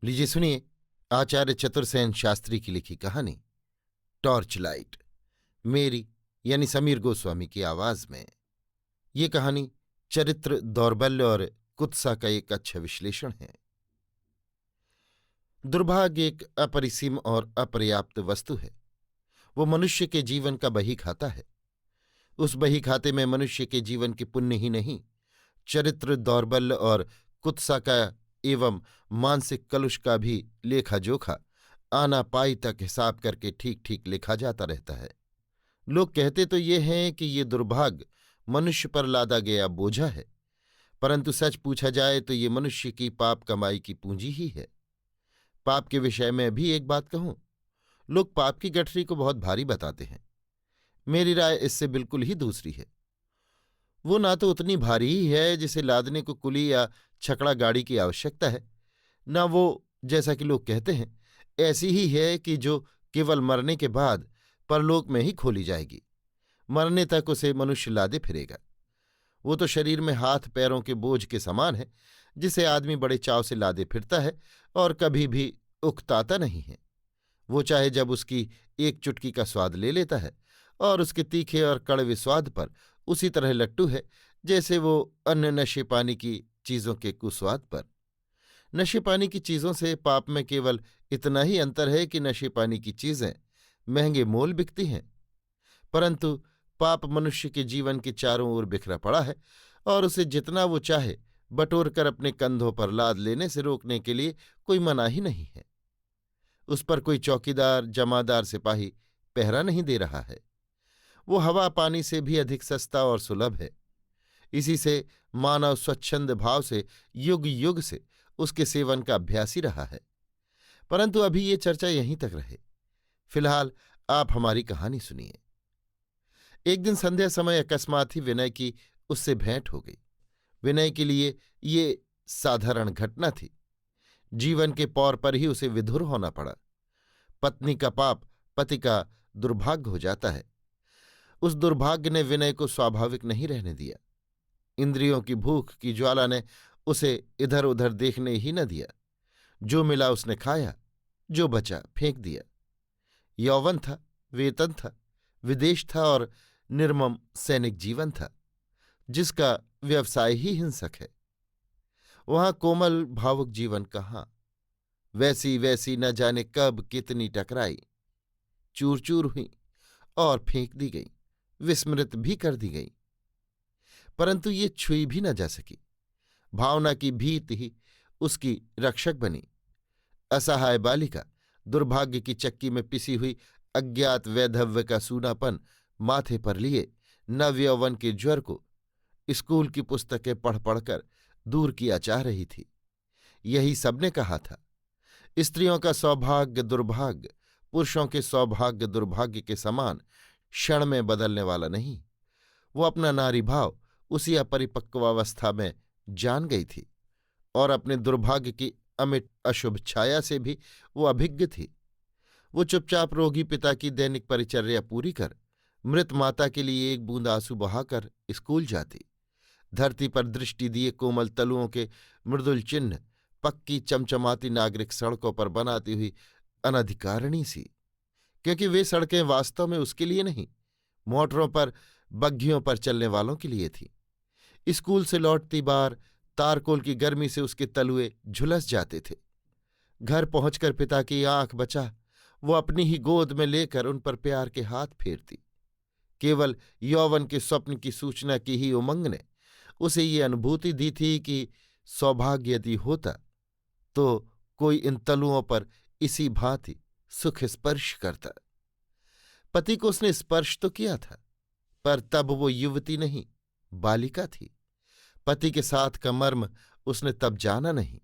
लीजिए सुनिए आचार्य चतुर्सेन शास्त्री की लिखी कहानी टॉर्च लाइट, मेरी यानी समीर गोस्वामी की आवाज में। ये कहानी चरित्र दौर्बल्य और कुत्सा का एक अच्छा विश्लेषण है। दुर्भाग्य एक अपरिसीम और अपर्याप्त वस्तु है। वो मनुष्य के जीवन का बही खाता है। उस बही खाते में मनुष्य के जीवन के पुण्य ही नहीं, चरित्र दौर्बल्य और कुत्सा का एवं मानसिक कलुष का भी लेखा जोखा आना पाई तक हिसाब करके ठीक ठीक लिखा जाता रहता है। लोग कहते तो ये हैं कि ये दुर्भाग्य मनुष्य पर लादा गया बोझा है, परंतु सच पूछा जाए तो ये मनुष्य की पाप कमाई की पूंजी ही है। पाप के विषय में भी एक बात कहूं, लोग पाप की गठरी को बहुत भारी बताते हैं। मेरी राय इससे बिल्कुल ही दूसरी है। वो ना तो उतनी भारी ही है जिसे लादने को कुली या छकड़ा गाड़ी की आवश्यकता है, न वो, जैसा कि लोग कहते हैं, ऐसी ही है कि जो केवल मरने के बाद परलोक में ही खोली जाएगी। मरने तक उसे मनुष्य लादे फिरेगा। वो तो शरीर में हाथ पैरों के बोझ के समान है, जिसे आदमी बड़े चाव से लादे फिरता है और कभी भी उकताता नहीं है। वो चाहे जब उसकी एक चुटकी का स्वाद ले लेता है और उसके तीखे और कड़वे स्वाद पर उसी तरह लट्टू है जैसे वो अन्य नशे पानी की चीजों के कुस्वाद पर। नशे पानी की चीजों से पाप में केवल इतना ही अंतर है कि नशे पानी की चीजें महंगे मोल बिकती हैं, परंतु पाप मनुष्य के जीवन के चारों ओर बिखरा पड़ा है और उसे जितना वो चाहे बटोर कर अपने कंधों पर लाद लेने से रोकने के लिए कोई मनाही नहीं है। उस पर कोई चौकीदार जमादार सिपाही पहरा नहीं दे रहा है। वो हवा पानी से भी अधिक सस्ता और सुलभ है। इसी से मानव स्वच्छंद भाव से युग युग से उसके सेवन का अभ्यासी रहा है। परंतु अभी ये चर्चा यहीं तक रहे। फिलहाल आप हमारी कहानी सुनिए। एक दिन संध्या समय अकस्मात ही विनय की उससे भेंट हो गई। विनय के लिए ये साधारण घटना थी। जीवन के पौर पर ही उसे विधुर होना पड़ा। पत्नी का पाप पति का दुर्भाग्य हो जाता है। उस दुर्भाग्य ने विनय को स्वाभाविक नहीं रहने दिया। इंद्रियों की भूख की ज्वाला ने उसे इधर उधर देखने ही न दिया। जो मिला उसने खाया, जो बचा फेंक दिया। यौवन था, वेतन था, विदेश था और निर्मम सैनिक जीवन था, जिसका व्यवसाय ही हिंसक है। वहां कोमल भावुक जीवन कहाँ। वैसी वैसी न जाने कब कितनी टकराई, चूर चूर हुई और फेंक दी गई, विस्मृत भी कर दी गई, परंतु ये छुई भी न जा सकी। भावना की भीत ही उसकी रक्षक बनी। असहाय बालिका दुर्भाग्य की चक्की में पिसी हुई अज्ञात वैधव्य का सूनापन माथे पर लिए नव यौवन के ज्वर को स्कूल की पुस्तकें पढ़ पढ़कर दूर किया चाह रही थी। यही सबने कहा था। स्त्रियों का सौभाग्य दुर्भाग्य पुरुषों के सौभाग्य दुर्भाग्य के समान क्षण में बदलने वाला नहीं। वो अपना नारी भाव उसी अपरिपक्वावस्था में जान गई थी और अपने दुर्भाग्य की अमिट अशुभ छाया से भी वो अभिज्ञ थी। वो चुपचाप रोगी पिता की दैनिक परिचर्या पूरी कर मृत माता के लिए एक बूंद आंसू बहाकर स्कूल जाती। धरती पर दृष्टि दिए कोमल तलुओं के मृदुल चिन्ह पक्की चमचमाती नागरिक सड़कों पर बनाती हुई अनधिकारिणी सी, क्योंकि वे सड़कें वास्तव में उसके लिए नहीं, मोटरों पर बग्घियों पर चलने वालों के लिए थी। स्कूल से लौटती बार तारकोल की गर्मी से उसके तलुए झुलस जाते थे। घर पहुंचकर पिता की आंख बचा वो अपनी ही गोद में लेकर उन पर प्यार के हाथ फेरती। केवल यौवन के स्वप्न की सूचना की ही उमंग ने उसे ये अनुभूति दी थी कि सौभाग्य यदि होता तो कोई इन तलुओं पर इसी भांति सुख स्पर्श करता। पति को उसने स्पर्श तो किया था, पर तब वो युवती नहीं, बालिका थी। पति के साथ का मर्म उसने तब जाना नहीं।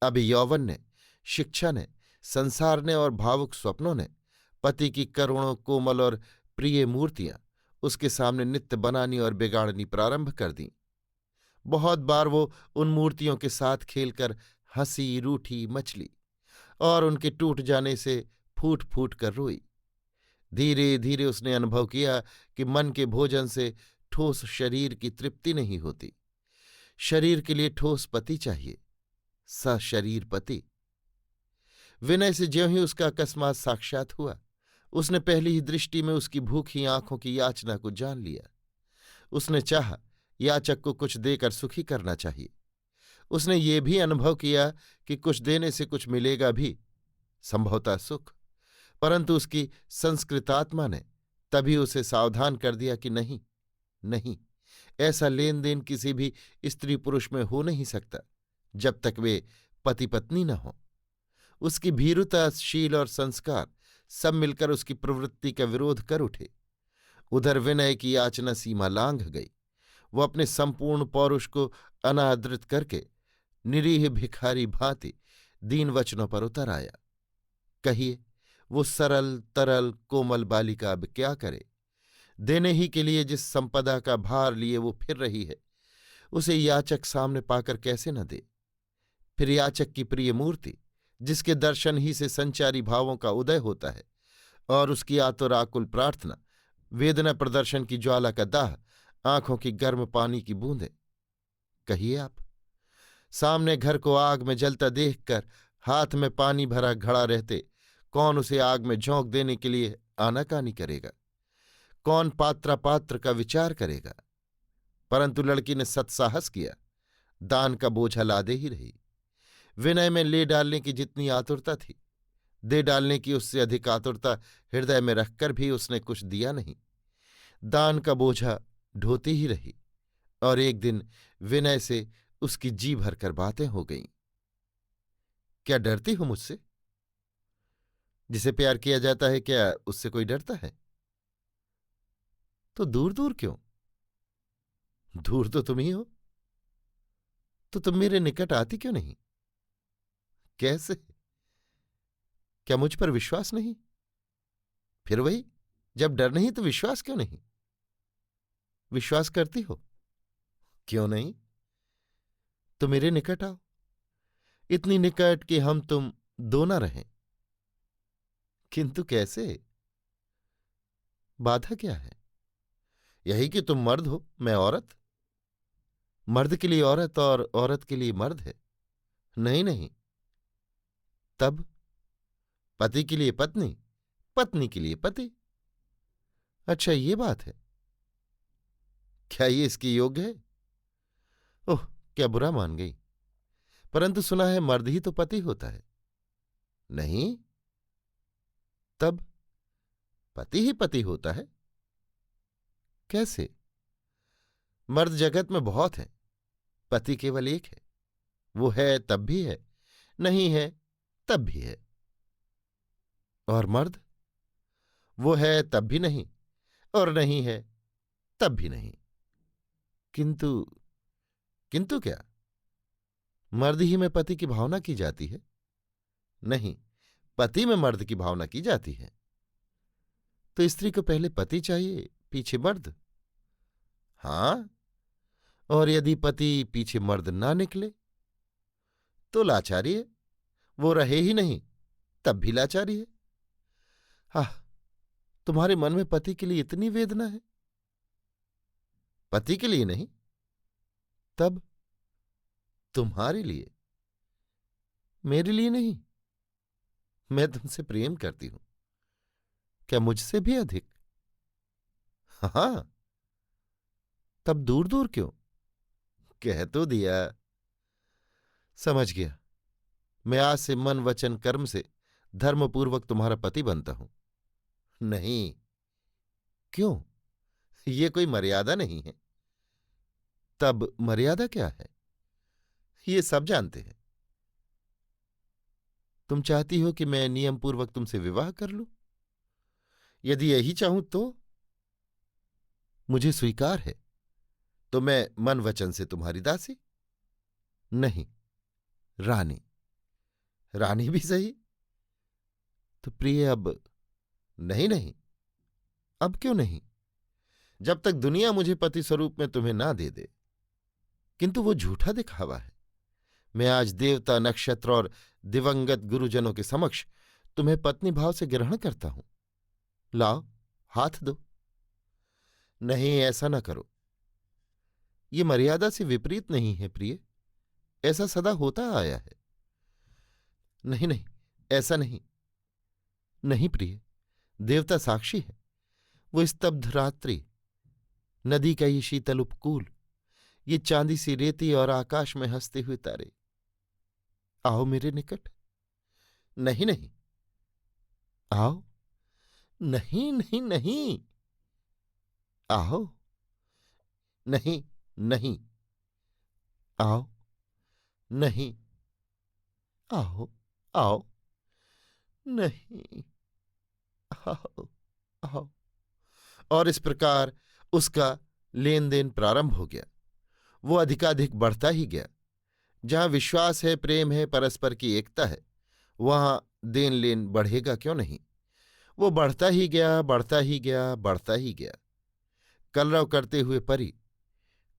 अब यौवन ने, शिक्षा ने, संसार ने और भावुक स्वप्नों ने पति की करोड़ों कोमल और प्रिय मूर्तियां उसके सामने नित्य बनानी और बिगाड़नी प्रारंभ कर दी। बहुत बार वो उन मूर्तियों के साथ खेलकर हंसी, रूठी, मछली और उनके टूट जाने से फूट फूट कर रोई। धीरे धीरे उसने अनुभव किया कि मन के भोजन से ठोस शरीर की तृप्ति नहीं होती। शरीर के लिए ठोस पति चाहिए, सशरीर पति। विनय से ज्यों ही उसका अकस्मात साक्षात हुआ, उसने पहली ही दृष्टि में उसकी भूखी आंखों की याचना को जान लिया। उसने चाहा याचक को कुछ देकर सुखी करना चाहिए। उसने ये भी अनुभव किया कि कुछ देने से कुछ मिलेगा भी, संभवतः सुख। परंतु उसकी संस्कृतात्मा ने तभी उसे सावधान कर दिया कि नहीं नहीं, ऐसा लेन देन किसी भी स्त्री पुरुष में हो नहीं सकता जब तक वे पति पत्नी न हों। उसकी भीरुता, शील और संस्कार सब मिलकर उसकी प्रवृत्ति का विरोध कर उठे। उधर विनय की याचना सीमा लांघ गई। वो अपने संपूर्ण पौरुष को अनादृत करके निरीह भिखारी भांति दीन वचनों पर उतर आया। कहिए, वो सरल तरल कोमल बालिका अब क्या करे? देने ही के लिए जिस संपदा का भार लिए वो फिर रही है, उसे याचक सामने पाकर कैसे न दे? फिर याचक की प्रिय मूर्ति, जिसके दर्शन ही से संचारी भावों का उदय होता है, और उसकी आतुर आकुल प्रार्थना, वेदना प्रदर्शन की ज्वाला का दाह, आंखों की गर्म पानी की बूंदें। कहिए आप, सामने घर को आग में जलता देखकर हाथ में पानी भरा घड़ा रहते कौन उसे आग में झोंक देने के लिए आनाकानी करेगा? कौन पात्रापात्र का विचार करेगा? परंतु लड़की ने सत्साहस किया, दान का बोझा लादे ही रही। विनय में ले डालने की जितनी आतुरता थी, दे डालने की उससे अधिक आतुरता हृदय में रखकर भी उसने कुछ दिया नहीं। दान का बोझा ढोती ही रही, और एक दिन विनय से उसकी जी भरकर बातें हो गईं। क्या डरती हो मुझसे? जिसे प्यार किया जाता है, क्या उससे कोई डरता है? तो दूर दूर क्यों? दूर तो तुम ही हो, तो तुम मेरे निकट आती क्यों नहीं? कैसे? क्या मुझ पर विश्वास नहीं? फिर वही, जब डर नहीं तो विश्वास क्यों नहीं? विश्वास करती हो? क्यों नहीं? तो मेरे निकट आओ, इतनी निकट कि हम तुम दो न रहें। किंतु कैसे? बाधा क्या है? यही कि तुम मर्द हो, मैं औरत। मर्द के लिए औरत और औरत के लिए मर्द है। नहीं नहीं। तब पति के लिए पत्नी, पत्नी के लिए पति। अच्छा, ये बात है। क्या ये इसके योग्य है? ओह, क्या बुरा मान गई। परंतु सुना है मर्द ही तो पति होता है। नहीं। तब पति ही पति होता है? कैसे? मर्द जगत में बहुत हैं, पति केवल एक है। वो है तब भी है, नहीं है तब भी है। और मर्द? वो है तब भी नहीं, और नहीं है तब भी नहीं। किंतु किंतु क्या? मर्द ही में पति की भावना की जाती है? नहीं, पति में मर्द की भावना की जाती है। तो स्त्री को पहले पति चाहिए, पीछे मर्द? हां, और यदि पति पीछे मर्द ना निकले तो लाचारी है। वो रहे ही नहीं तब भी लाचारी है। आह, तुम्हारे मन में पति के लिए इतनी वेदना है? पति के लिए नहीं, तब तुम्हारे लिए। मेरे लिए नहीं। मैं तुमसे प्रेम करती हूं। क्या मुझसे भी अधिक? हां। तब दूर दूर क्यों? कह तो दिया। समझ गया। मैं आज से मन वचन कर्म से धर्मपूर्वक तुम्हारा पति बनता हूं। नहीं। क्यों? ये कोई मर्यादा नहीं है। तब मर्यादा क्या है? ये सब जानते हैं। तुम चाहती हो कि मैं नियमपूर्वक तुमसे विवाह कर लूं? यदि यही चाहूं तो मुझे स्वीकार है। तो मैं मन वचन से तुम्हारी दासी? नहीं, रानी। रानी भी सही। तो प्रिय, अब? नहीं नहीं। अब क्यों नहीं? जब तक दुनिया मुझे पति स्वरूप में तुम्हें ना दे दे। किंतु वो झूठा दिखावा है। मैं आज देवता, नक्षत्र और दिवंगत गुरुजनों के समक्ष तुम्हें पत्नी भाव से ग्रहण करता हूं। लाओ, हाथ दो। नहीं, ऐसा न करो। ये मर्यादा से विपरीत नहीं है प्रिय। ऐसा सदा होता आया है। नहीं नहीं, ऐसा नहीं। नहीं प्रिय, देवता साक्षी है। वो स्तब्ध रात्रि, नदी का ये शीतल उपकूल, ये चांदी सी रेती और आकाश में हंसते हुए तारे। आओ मेरे निकट। नहीं नहीं। आओ। नहीं नहीं नहीं। आओ। नहीं नहीं। आओ। नहीं। आओ। आओ। नहीं। आओ। आओ। और इस प्रकार उसका लेन देन प्रारंभ हो गया। वो अधिकाधिक बढ़ता ही गया। जहां विश्वास है, प्रेम है, परस्पर की एकता है, वहां देन लेन बढ़ेगा क्यों नहीं। वो बढ़ता ही गया, बढ़ता ही गया, बढ़ता ही गया। कलरव करते हुए परी,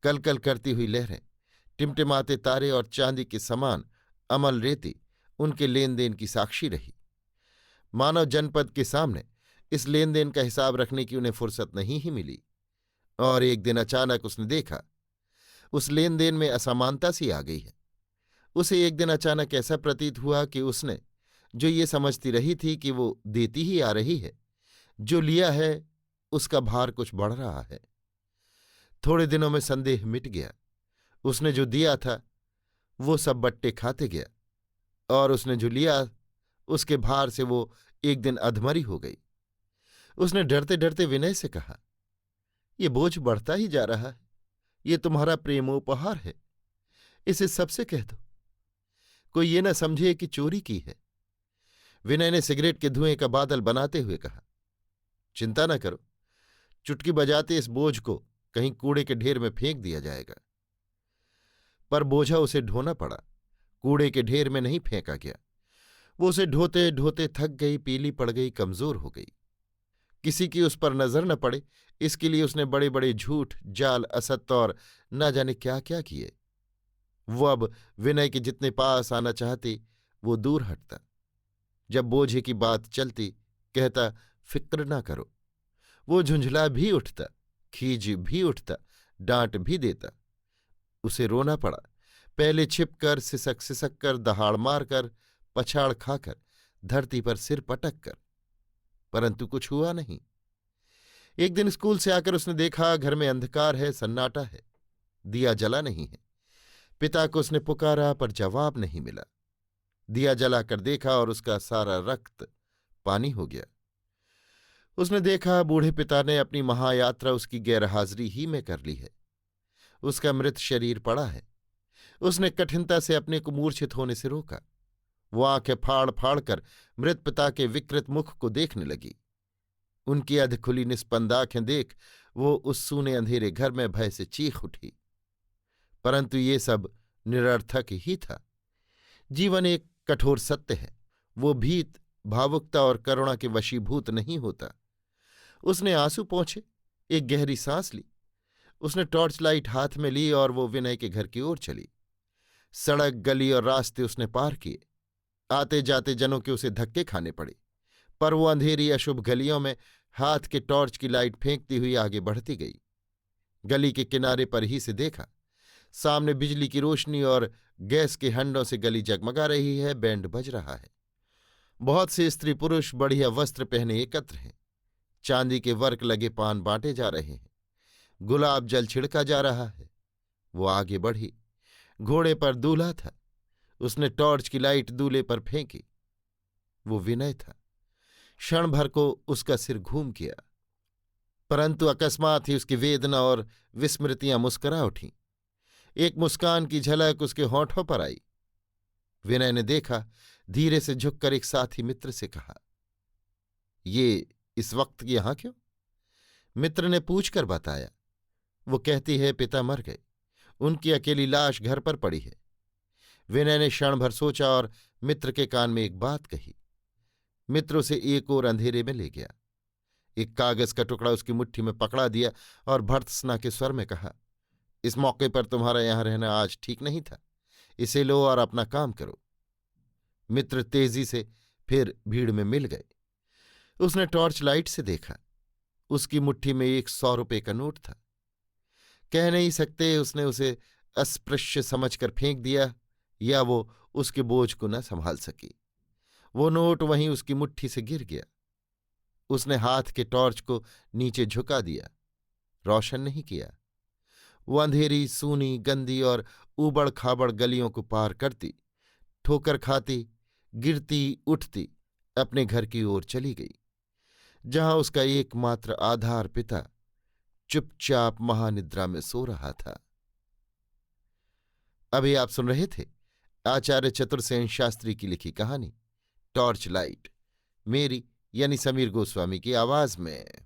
कलकल करती हुई लहरें, टिमटिमाते तारे और चांदी के समान अमल रेती उनके लेन देन की साक्षी रही। मानव जनपद के सामने इस लेन देन का हिसाब रखने की उन्हें फुर्सत नहीं ही मिली। और एक दिन अचानक उसने देखा, उस लेन देन में असमानता सी आ गई है। उसे एक दिन अचानक ऐसा प्रतीत हुआ कि उसने जो ये समझती रही थी कि वो देती ही आ रही है, जो लिया है उसका भार कुछ बढ़ रहा है। थोड़े दिनों में संदेह मिट गया। उसने जो दिया था वो सब बट्टे खाते गया, और उसने जो लिया उसके भार से वो एक दिन अधमरी हो गई। उसने डरते डरते विनय से कहा, ये बोझ बढ़ता ही जा रहा है। ये तुम्हारा प्रेमोपहार है, इसे सबसे कह दो, कोई ये न समझे कि चोरी की है। विनय ने सिगरेट के धुएं का बादल बनाते हुए कहा, चिंता न करो, चुटकी बजाते इस बोझ को कहीं कूड़े के ढेर में फेंक दिया जाएगा। पर बोझा उसे ढोना पड़ा, कूड़े के ढेर में नहीं फेंका गया। वो उसे ढोते ढोते थक गई, पीली पड़ गई, कमजोर हो गई। किसी की उस पर नजर न पड़े, इसके लिए उसने बड़े बड़े झूठ, जाल, असत्य और न जाने क्या क्या किए। वो अब विनय के जितने पास आना चाहती, वो दूर हटता। जब बोझे की बात चलती, कहता, फिक्र ना करो। वो झुंझला भी उठता, खीज भी उठता, डांट भी देता। उसे रोना पड़ा, पहले छिपकर, सिसक सिसक कर, दहाड़ मारकर, पछाड़ खाकर, धरती पर सिर पटक कर। परंतु कुछ हुआ नहीं। एक दिन स्कूल से आकर उसने देखा, घर में अंधकार है, सन्नाटा है, दिया जला नहीं है। पिता को उसने पुकारा पर जवाब नहीं मिला। दिया जलाकर देखा और उसका सारा रक्त पानी हो गया। उसने देखा, बूढ़े पिता ने अपनी महायात्रा उसकी गैरहाजिरी ही में कर ली है। उसका मृत शरीर पड़ा है। उसने कठिनता से अपने को मूर्छित होने से रोका। वो आंखें फाड़ फाड़ कर मृत पिता के विकृत मुख को देखने लगी। उनकी अध खुली निस्पंद आंखें देख वो उस सूने अंधेरे घर में भय से चीख उठी। परंतु ये सब निरर्थक ही था। जीवन एक कठोर सत्य है, वो भीत, भावुकता और करुणा के वशीभूत नहीं होता। उसने आंसू पोंछे, एक गहरी सांस ली। उसने टॉर्च लाइट हाथ में ली और वो विनय के घर की ओर चली। सड़क, गली और रास्ते उसने पार किए। आते जाते जनों के उसे धक्के खाने पड़े, पर वो अंधेरी अशुभ गलियों में हाथ के टॉर्च की लाइट फेंकती हुई आगे बढ़ती गई। गली के किनारे पर ही से देखा, सामने बिजली की रोशनी और गैस के हंडों से गली जगमगा रही है, बैंड बज रहा है। बहुत से स्त्री पुरुष बढ़िया वस्त्र पहने एकत्र हैं। चांदी के वर्क लगे पान बांटे जा रहे हैं। गुलाब जल छिड़का जा रहा है। वो आगे बढ़ी। घोड़े पर दूल्हा था। उसने टॉर्च की लाइट दूल्हे पर फेंकी। वो विनय था। क्षण भर को उसका सिर घूम गया, परंतु अकस्मात ही उसकी वेदना और विस्मृतियां मुस्करा उठीं। एक मुस्कान की झलक उसके होठों पर आई। विनय ने देखा, धीरे से झुककर एक साथी मित्र से कहा, ये इस वक्त यहां क्यों? मित्र ने पूछकर बताया। वो कहती है, पिता मर गए, उनकी अकेली लाश घर पर पड़ी है। विनय ने क्षण भर सोचा और मित्र के कान में एक बात कही। मित्र उसे एक और अंधेरे में ले गया। एक कागज का टुकड़ा उसकी मुट्ठी में पकड़ा दिया और भर्त्सना के स्वर में कहा, इस मौके पर तुम्हारा यहां रहना आज ठीक नहीं था। इसे लो और अपना काम करो। मित्र तेजी से फिर भीड़ में मिल गए। उसने टॉर्च लाइट से देखा, उसकी मुट्ठी में 100 रुपये का नोट था। कह नहीं सकते उसने उसे अस्पृश्य समझकर फेंक दिया या वो उसके बोझ को न संभाल सकी। वो नोट वहीं उसकी मुट्ठी से गिर गया। उसने हाथ के टॉर्च को नीचे झुका दिया, रोशन नहीं किया। वो अंधेरी, सूनी, गंदी और ऊबड़ खाबड़ गलियों को पार करती, ठोकर खाती, गिरती, उठती अपने घर की ओर चली गई, जहां उसका एकमात्र आधार पिता चुपचाप महानिद्रा में सो रहा था। अभी आप सुन रहे थे आचार्य चतुर्सेन शास्त्री की लिखी कहानी टॉर्च लाइट, मेरी यानी समीर गोस्वामी की आवाज में।